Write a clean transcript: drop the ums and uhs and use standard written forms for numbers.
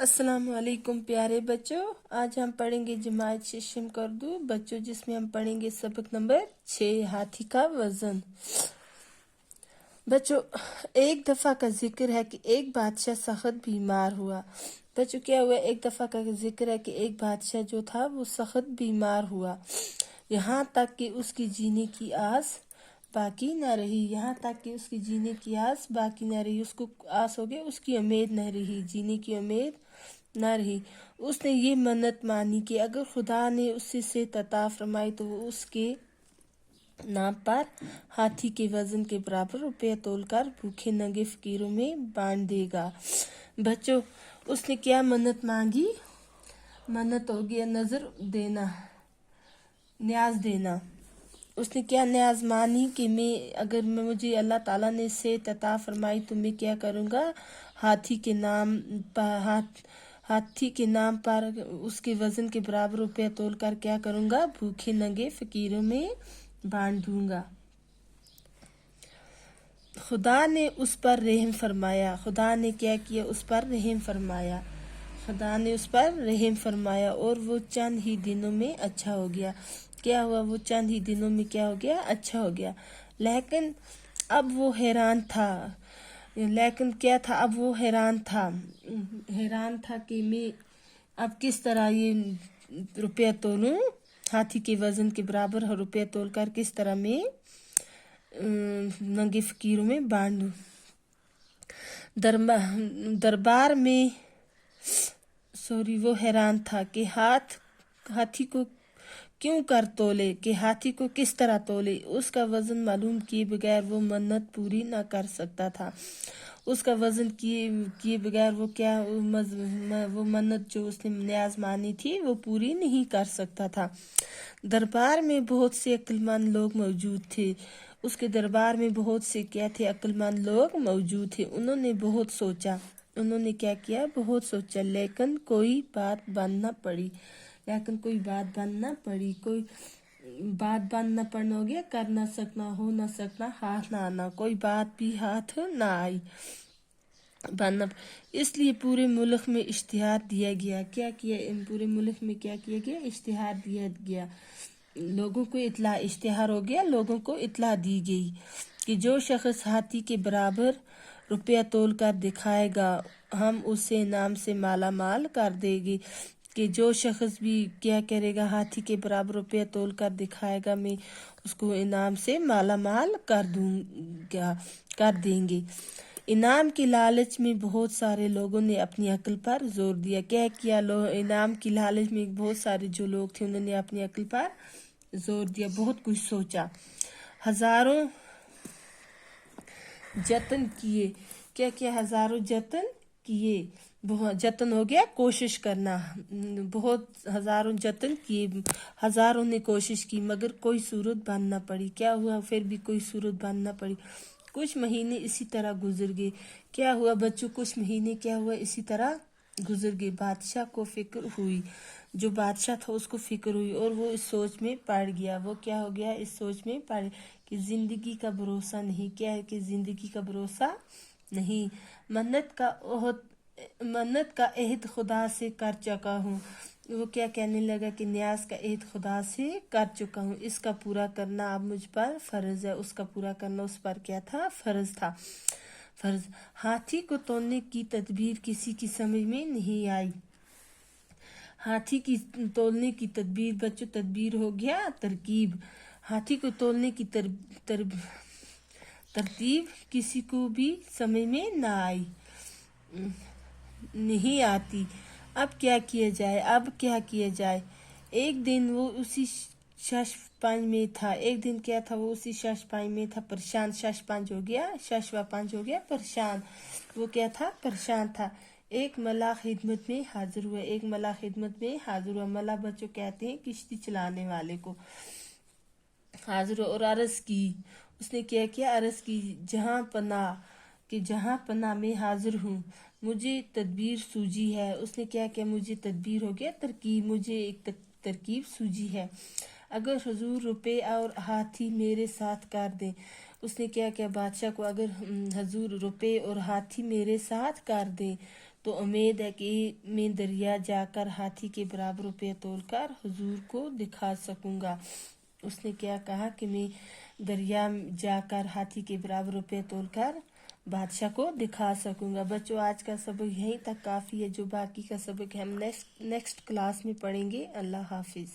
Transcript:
अस्सलाम वालेकुम प्यारे बच्चों। आज हम पढ़ेंगे जमात शिशम करदू बच्चों, जिसमें हम पढ़ेंगे सबक नंबर 6 हाथी का वजन। बच्चों, एक दफ़ा का जिक्र है कि एक बादशाह सख्त बीमार हुआ। बच्चों, क्या हुआ? एक दफ़ा का जिक्र है कि एक बादशाह जो था वो सख्त बीमार हुआ, यहाँ तक कि उसकी जीने की आस बाकी न रही। यहाँ तक कि उसकी जीने की आस बाकी न रही। उसको आस हो गया, उसकी उम्मीद न रही, जीने की उम्मीद न रही। उसने ये मन्नत मानी कि अगर खुदा ने उससे सेहत अता फरमाई तो वो उसके नाम पर हाथी के वजन के बराबर रुपया तोलकर भूखे नंगे फकीरों में बांट देगा। बच्चों, उसने क्या मन्नत मांगी? मन्नत हो गया नजर देना, न्याज देना। उसने क्या न्याज मानी कि अगर मुझे अल्लाह ताला ने सेहत अता फरमाई तो मैं क्या करूँगा? हाथी के नाम पर उसके वजन के बराबर रुपया तोल कर क्या करूँगा? भूखे नंगे फकीरों में बांट दूंगा। खुदा ने उस पर रहम फरमाया। खुदा ने क्या किया? उस पर रहम फरमाया। खुदा ने उस पर रहम फरमाया और वो चंद ही दिनों में अच्छा हो गया। क्या हुआ? वो चंद ही दिनों में क्या हो गया? अच्छा हो गया। लेकिन अब वो हैरान था। लेकिन क्या था? अब वो हैरान था कि मैं अब किस तरह ये रुपया तोलूं? हाथी के वजन के बराबर रुपया तोलकर किस तरह मैं नंगे फकीरों में बांट दूं? दरबार में वो हैरान था कि हाथी को क्यों कर तोले, कि हाथी को किस तरह तोले। उसका वजन मालूम किए बगैर वो मन्नत पूरी न कर सकता था। उसका वजन किए बगैर वो वो मन्नत जो उसने न्याज मानी थी वो पूरी नहीं कर सकता था। दरबार में बहुत से अक्लमंद लोग मौजूद थे। उसके दरबार में बहुत से क्या थे? अक्लमंद लोग मौजूद थे। उन्होंने बहुत सोचा। उन्होंने क्या किया? बहुत सोचा, लेकिन कोई बात बंद न पड़ी। कोई बात बंद न पड़ना हो गया, कर न सकना, हो न सकना, हाथ ना आना, कोई बात भी हाथ ना आई बनना। इसलिए पूरे मुल्क में इश्तिहार दिया गया। क्या किया? पूरे मुल्क में क्या किया गया? इश्तिहार दिया गया। लोगों को इश्तिहार हो गया, लोगों को इत्तला दी गई कि जो शख्स हाथी के बराबर रुपया तोल कर दिखाएगा हम उसे इनाम से माला माल कर देंगे। कि जो शख्स भी क्या करेगा? हाथी के बराबर रुपया तोल कर दिखाएगा, मैं उसको इनाम से माला माल कर देंगे। इनाम के लालच में बहुत सारे लोगों ने अपनी अक्ल पर जोर दिया। क्या किया? इनाम की लालच में बहुत सारे जो लोग थे उन्होंने अपनी अक्ल पर जोर दिया, बहुत कुछ सोचा, हजारों जतन किए। क्या किया? हजारों जतन किए। बहुत जतन हो गया, कोशिश करना। बहुत हजारों जतन किए, हजारों ने कोशिश की, मगर कोई सूरत बन न पड़ी। क्या हुआ? फिर भी कोई सूरत बन न पड़ी। कुछ महीने इसी तरह गुजर गए। क्या हुआ बच्चों? कुछ महीने क्या हुआ? इसी तरह गुजर गए। बादशाह को फिक्र हुई, जो बादशाह था उसको फिक्र हुई और वो इस सोच में पड़ गया। वो क्या हो गया? इस सोच में पड़ कि जिंदगी का भरोसा नहीं। क्या है? कि जिंदगी का भरोसा नहीं। मन्नत का अहद खुदा से कर चुका हूँ। वो क्या कहने लगा? कि न्याज का अहद खुदा से कर चुका हूँ, इसका पूरा करना अब मुझ पर फर्ज है। उसका पूरा करना उस पर क्या था? फर्ज था। हाथी को तोड़ने की तदबीर किसी की समझ में नहीं आई। हाथी की तोलने की तदबीर बच्चों, तदबीर हो गया तरकीब। हाथी को तोलने की तरतीब किसी को भी समझ में ना आई, नहीं आती। अब क्या किया जाए? एक दिन वो उसी शशपंज में था। क्या था? वो उसी शशपंज में था, परेशान। शशपंज हो गया, शशवापंज हो गया परेशान। वो क्या था? परेशान था। एक मल्लाह खिदमत में हाजिर हुआ। मल्लाह बच्चों कहते हैं किश्ती चलाने वाले को। हाजिर हुआ और अर्ज की। उसने क्या किया? अर्ज की, जहाँ पना में हाजिर हूँ, मुझे तदबीर सूझी है। उसने क्या किया? मुझे तदबीर हो गया तरकीब, मुझे एक तरकीब सूझी है। अगर हुजूर रुपए और हाथी मेरे साथ कर दें। उसने क्या किया? बादशाह को, अगर हुजूर रुपए और हाथी मेरे साथ कर दें तो उम्मीद है कि मैं दरिया जाकर हाथी के बराबर रुपये तोलकर हुजूर को दिखा सकूंगा। उसने क्या कहा कि मैं दरिया जाकर हाथी के बराबर रुपये तोलकर बादशाह को दिखा सकूंगा। बच्चों, आज का सबक यहीं तक काफ़ी है। जो बाकी का सबक हम नेक्स्ट क्लास में पढ़ेंगे। अल्लाह हाफिज़।